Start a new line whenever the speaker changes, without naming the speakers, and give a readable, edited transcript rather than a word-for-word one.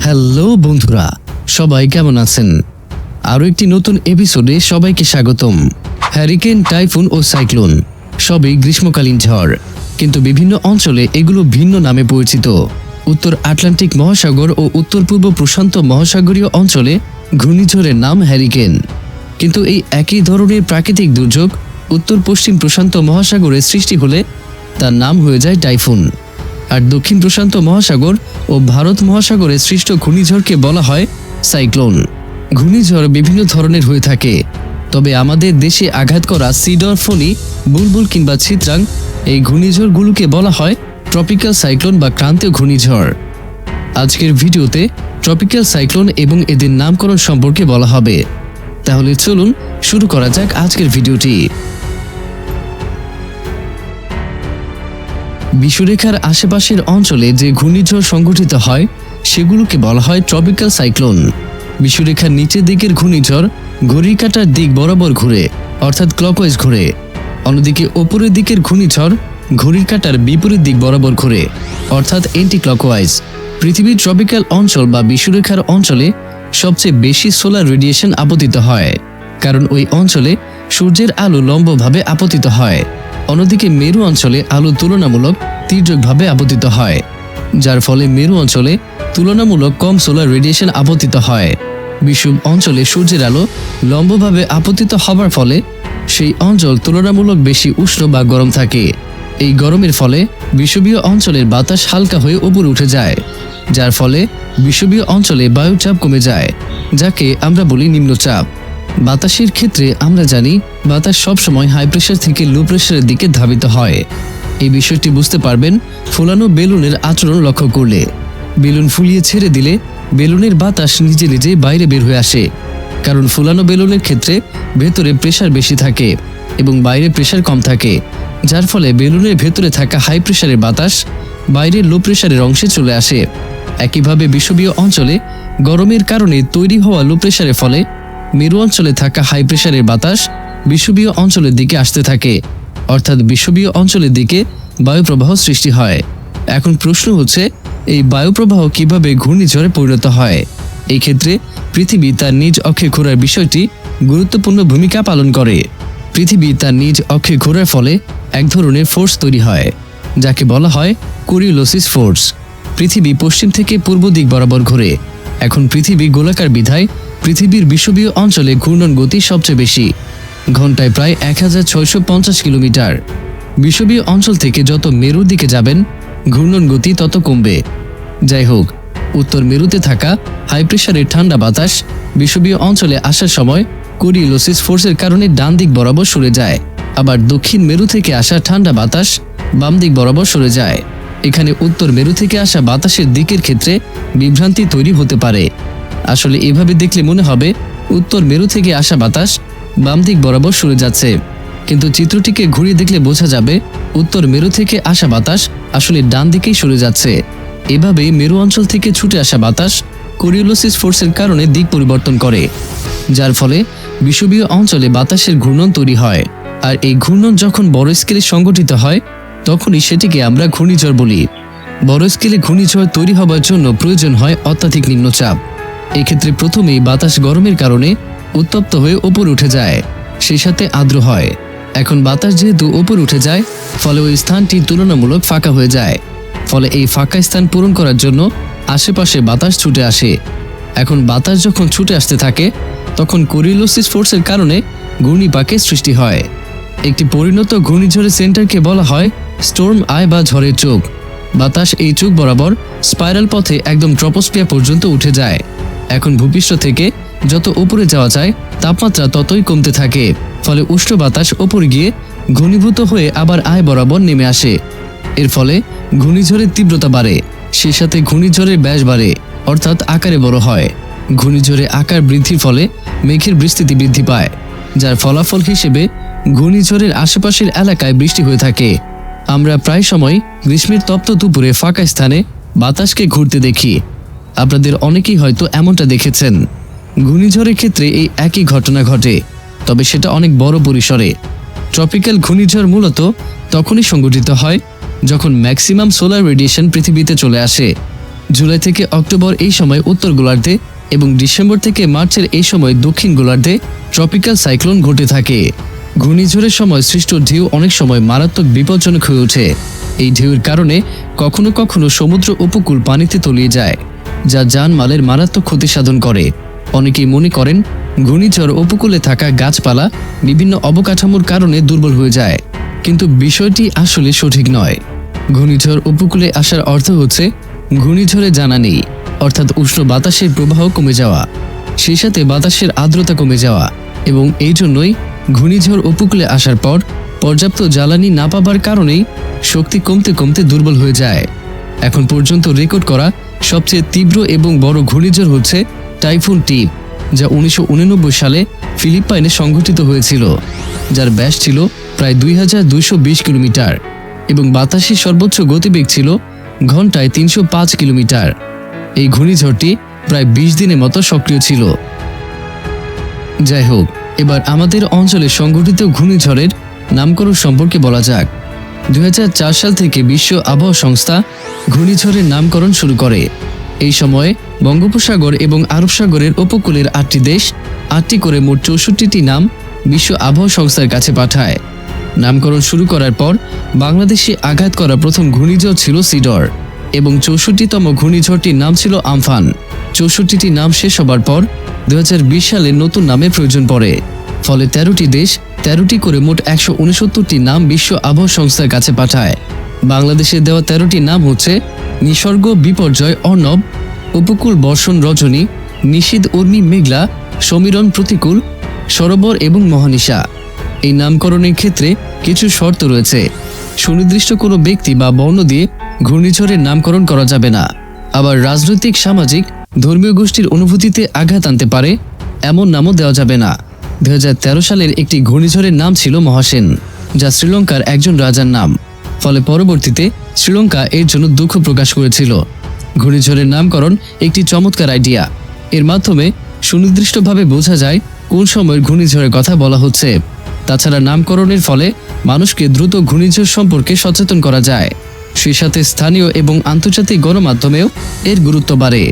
Hello বন্ধুরা, সবাই কেমন আছেন? আরও একটি নতুন এপিসোডে সবাইকে স্বাগতম। হ্যারিকেন, টাইফুন ও সাইক্লোন সবই গ্রীষ্মকালীন ঝড়, কিন্তু বিভিন্ন অঞ্চলে এগুলো ভিন্ন নামে পরিচিত। উত্তর আটলান্টিক মহাসাগর ও উত্তর পূর্ব প্রশান্ত মহাসাগরীয় অঞ্চলে ঘূর্ণিঝড়ের নাম হ্যারিকেন, কিন্তু এই একই ধরনের প্রাকৃতিক দুর্যোগ উত্তর পশ্চিম প্রশান্ত মহাসাগরে সৃষ্টি হলে তার নাম হয়ে যায় টাইফুন। আর দক্ষিণ প্রশান্ত মহাসাগর ও ভারত মহাসাগরে সৃষ্ট ঘূর্ণিঝড়কে বলা হয় সাইক্লোন। ঘূর্ণিঝড় বিভিন্ন ধরনের হয়ে থাকে, তবে আমাদের দেশে আঘাত করা সিডর, ফণী, বুলবুল কিংবা চিত্রাং এই ঘূর্ণিঝড়গুলোকে বলা হয় ট্রপিক্যাল সাইক্লোন বা ক্রান্তীয় ঘূর্ণিঝড়। আজকের ভিডিওতে ট্রপিক্যাল সাইক্লোন এবং এদের নামকরণ সম্পর্কে বলা হবে। তাহলে চলুন শুরু করা যাক আজকের ভিডিওটি। বিষুবরেখার আশেপাশের অঞ্চলে যে ঘূর্ণিঝড় সংঘটিত হয় সেগুলোকে বলা হয় ট্রপিক্যাল সাইক্লোন। বিষুবরেখার নিচের দিকের ঘূর্ণিঝড় ঘড়ির কাঁটার দিক বরাবর ঘুরে, অর্থাৎ ক্লকওয়াইজ ঘুরে। অন্যদিকে ওপরের দিকের ঘূর্ণিঝড় ঘড়ির কাঁটার বিপরীত দিক বরাবর ঘুরে, অর্থাৎ এন্টি ক্লকওয়াইজ। পৃথিবীর ট্রপিক্যাল অঞ্চল বা বিষুবরেখার অঞ্চলে সবচেয়ে বেশি সোলার রেডিয়েশন আপতিত হয়, কারণ ওই অঞ্চলে সূর্যের আলো লম্বভাবে আপতিত হয়। অন্যদিকে মেরু অঞ্চলে আলো তুলনামূলক তির্যকভাবে আপতিত হয়, যার ফলে মেরু অঞ্চলে তুলনামূলক কম সোলার রেডিয়েশন আপতিত হয়। বিষুব অঞ্চলে সূর্যের আলো লম্বভাবে আপতিত হবার ফলে সেই অঞ্চল তুলনামূলক বেশি উষ্ণ বা গরম থাকে। এই গরমের ফলে বিষুবীয় অঞ্চলের বাতাস হালকা হয়ে উপরে উঠে যায়, যার ফলে বিষুবীয় অঞ্চলে বায়ুচাপ কমে যায়, যাকে আমরা বলি নিম্নচাপ। বাতাসের ক্ষেত্রে আমরা জানি বাতাস সবসময় হাই প্রেশার থেকে লো প্রেশারের দিকে ধাবিত হয়। এই বিষয়টি বুঝতে পারবেন ফুলানো বেলুনের আচরণ লক্ষ্য করলে। বেলুন ফুলিয়ে ছেড়ে দিলে বেলুনের বাতাস নিজে নিজে বাইরে বের হয়ে আসে, কারণ ফুলানো বেলুনের ক্ষেত্রে ভেতরে প্রেশার বেশি থাকে এবং বাইরে প্রেশার কম থাকে, যার ফলে বেলুনের ভেতরে থাকা হাই প্রেশারের বাতাস বাইরের লো প্রেশারের অংশে চলে আসে। একইভাবে বিষুবীয় অঞ্চলে গরমের কারণে তৈরি হওয়া লো প্রেশারের ফলে মেরু অঞ্চলে থাকা হাই প্রেশারের বাতাস বিষুবীয় অঞ্চলের দিকে আসতে থাকে, অর্থাৎ বিষুবীয় অঞ্চলের দিকে বায়ুপ্রবাহ সৃষ্টি হয়। এখন প্রশ্ন হচ্ছে, এই বায়ুপ্রবাহ কিভাবে ঘূর্ণিঝড়ে পরিণত হয়? এই ক্ষেত্রে পৃথিবী তার নিজ অক্ষে ঘোরার বিষয়টি গুরুত্বপূর্ণ ভূমিকা পালন করে। পৃথিবী তার নিজ অক্ষে ঘোরার ফলে এক ধরনের ফোর্স তৈরি হয়, যাকে বলা হয় কোরিওলোসিস ফোর্স। পৃথিবী পশ্চিম থেকে পূর্ব দিক বরাবর ঘোরে। এখন পৃথিবী গোলাকার বিধায় পৃথিবীর বিষুবীয় অঞ্চলে ঘূর্ণন গতি সবচেয়ে বেশি, ঘন্টায় প্রায় 1650 কিলোমিটার। বিষুবীয় অঞ্চল থেকে যত মেরুর দিকে যাবেন ঘূর্ণন গতি তত কমবে। যাই হোক, উত্তর মেরুতে থাকা হাই প্রেশারের ঠান্ডা বাতাস বিষুবীয় অঞ্চলে আসার সময় কোরিওলোসিস ফোর্সের কারণে ডান দিক বরাবর সরে যায়, আবার দক্ষিণ মেরু থেকে আসা ঠান্ডা বাতাস বাম দিক বরাবর সরে যায়। এখানে উত্তর মেরু থেকে আসা বাতাসের দিকের ক্ষেত্রে বিভ্রান্তি তৈরি হতে পারে। আসলে এভাবে দেখলে মনে হবে উত্তর মেরু থেকে আসা বাতাস বাম দিক বরাবর সরে যাচ্ছে, কিন্তু চিত্রটিকে ঘুরিয়ে দেখলে বোঝা যাবে উত্তর মেরু থেকে আসা বাতাস আসলে ডান দিকেই সরে যাচ্ছে। এভাবেই মেরু অঞ্চল থেকে ছুটে আসা বাতাস কোরিওলোসিস ফোর্সের কারণে দিক পরিবর্তন করে, যার ফলে বিষুবীয় অঞ্চলে বাতাসের ঘূর্ণন তৈরি হয়। আর এই ঘূর্ণন যখন বড় স্কেলে সংগঠিত হয় তখনই সেটিকে আমরা ঘূর্ণিঝড় বলি। বড় স্কেলে ঘূর্ণিঝড় তৈরি হবার জন্য প্রয়োজন হয় অত্যাধিক নিম্নচাপ। এক্ষেত্রে প্রথমেই বাতাস গরমের কারণে উত্তপ্ত হয়ে ওপরে উঠে যায়, সেই সাথে আর্দ্র হয়। এখন বাতাস যেহেতু ওপরে উঠে যায়, ফলে ওই স্থানটি তুলনামূলক ফাঁকা হয়ে যায়। ফলে এই ফাঁকা স্থান পূরণ করার জন্য আশেপাশে বাতাস ছুটে আসে। এখন বাতাস যখন ছুটে আসতে থাকে তখন কোরিওলোসিস ফোর্সের কারণে ঘূর্ণিপাকের সৃষ্টি হয়। একটি পরিণত ঘূর্ণিঝড়ের সেন্টারকে বলা হয় স্টোর্ম আই বা ঝড়ের চোখ। বাতাস এই চোখ বরাবর স্পাইরাল পথে একদম ট্রপোস্ফিয়ার পর্যন্ত উঠে যায়। এখন ভূপৃষ্ঠ থেকে যত উপরে যাওয়া যায় তাপমাত্রা ততই কমতে থাকে, ফলে উষ্ণ বাতাস ওপরে গিয়ে ঘনীভূত হয়ে আবার আয় বরাবর নেমে আসে। এর ফলে ঘূর্ণিঝড়ের তীব্রতা বাড়ে, সেই সাথে ঘূর্ণিঝড়ের ব্যাস বাড়ে, অর্থাৎ আকারে বড় হয়। ঘূর্ণিঝড়ের আকার বৃদ্ধির ফলে মেঘের বিস্তৃতি বৃদ্ধি পায়, যার ফলাফল হিসেবে ঘূর্ণিঝড়ের আশেপাশের এলাকায় বৃষ্টি হয়ে থাকে। আমরা প্রায় সময় গ্রীষ্মের তপ্ত দুপুরে ফাঁকা স্থানে বাতাসকে ঘুরতে দেখি। আপনাদের অনেকেই হয়তো এমনটা দেখেছেন। ঘূর্ণিঝড়ের ক্ষেত্রে এই একই ঘটনা ঘটে, তবে সেটা অনেক বড় পরিসরে। ট্রপিক্যাল ঘূর্ণিঝড় মূলত তখনই সংঘটিত হয় যখন ম্যাক্সিমাম সোলার রেডিয়েশন পৃথিবীতে চলে আসে। জুলাই থেকে অক্টোবর এই সময় উত্তর গোলার্ধে এবং ডিসেম্বর থেকে মার্চের এই সময় দক্ষিণ গোলার্ধে ট্রপিক্যাল সাইক্লোন ঘটে থাকে। ঘূর্ণিঝড়ের সময় সৃষ্ট ঢেউ অনেক সময় মারাত্মক বিপজ্জনক হয়ে ওঠে। এই ঢেউয়ের কারণে কখনো কখনো সমুদ্র উপকূল পানিতে তলিয়ে যায়, যা জানমালের মারাত্মক ক্ষতি সাধন করে। অনেকেই মনে করেন ঘূর্ণিঝড় উপকূলে থাকা গাছপালা বিভিন্ন অবকাঠামোর কারণে দুর্বল হয়ে যায়, কিন্তু বিষয়টি আসলে সঠিক নয়। ঘূর্ণিঝড় উপকূলে আসার অর্থ হচ্ছে ঘূর্ণিঝড়ে জানা নেই, অর্থাৎ উষ্ণ বাতাসের প্রবাহ কমে যাওয়া, সেই সাথে বাতাসের আর্দ্রতা কমে যাওয়া, এবং এই জন্যই ঘূর্ণিঝড় উপকূলে আসার পর পর্যাপ্ত জ্বালানি না পাবার কারণেই শক্তি কমতে কমতে দুর্বল হয়ে যায়। এখন পর্যন্ত রেকর্ড করা সবচেয়ে তীব্র এবং বড় ঘূর্ণিঝড় হচ্ছে টাইফুন টিপ, যা 1989 সালে ফিলিপাইনে সংঘটিত হয়েছিল, যার ব্যাস ছিল প্রায় 2220 কিলোমিটার এবং বাতাসের সর্বোচ্চ গতিবেগ ছিল ঘন্টায় 305 কিলোমিটার। এই ঘূর্ণিঝড়টি প্রায় 20 দিনের মতো সক্রিয় ছিল। যাই হোক, এবার আমাদের অঞ্চলে সংঘটিত ঘূর্ণিঝড়ের নামকরণ সম্পর্কে বলা যাক। 2004 সাল থেকে বিশ্ব আবহাওয়া সংস্থা ঘূর্ণিঝড়ের নামকরণ শুরু করে। এই সময়ে বঙ্গোপসাগর এবং আরব সাগরের উপকূলের 8টি দেশ 8টি করে মোট 64টি নাম বিশ্ব আবহাওয়া সংস্থার কাছে পাঠায়। নামকরণ শুরু করার পর বাংলাদেশে আঘাত করা প্রথম ঘূর্ণিঝড় ছিল সিডর এবং 64তম ঘূর্ণিঝড়টির নাম ছিল আমফান। 64টি নাম শেষ হবার পর 2020 সালে নতুন নামের প্রয়োজন পড়ে। ফলে 13টি দেশ 13টি করে মোট 169টি নাম বিশ্ব আবহাওয়া সংস্থার কাছে পাঠায়। বাংলাদেশে দেওয়া 13টি নাম হচ্ছে নিসর্গ বিপর্যয় অর্ণব, উপকূল বর্ষণ রজনী, নিশীথ উর্মি মেঘলা, সমীরণ প্রতিকূল, সরোবর এবং মহানিশা। এই নামকরণের ক্ষেত্রে কিছু শর্ত রয়েছে। সুনির্দিষ্ট কোনো ব্যক্তি বা বর্ণ দিয়ে ঘূর্ণিঝড়ের নামকরণ করা যাবে না। আবার রাজনৈতিক, সামাজিক, ধর্মীয় গোষ্ঠীর অনুভূতিতে আঘাত আনতে পারে এমন নামও দেওয়া যাবে না। 2013 সালের একটি ঘূর্ণিঝড়ের নাম ছিল মহাসেন, যা শ্রীলঙ্কার একজন রাজার নাম। ফলে পরবর্তীতে শ্রীলঙ্কা এর জন্য দুঃখ প্রকাশ করেছিল। ঘূর্ণিঝড়ের নামকরণ একটি চমৎকার আইডিয়া। এর মাধ্যমে সুনির্দিষ্টভাবে বোঝা যায় কোন সময়ের ঘূর্ণিঝড়ের কথা বলা হচ্ছে। তাছাড়া নামকরণের ফলে মানুষকে দ্রুত ঘূর্ণিঝড় সম্পর্কে সচেতন করা যায়। সেই সাথে স্থানীয় এবং আন্তর্জাতিক গণমাধ্যমেও এর গুরুত্ব বাড়ে।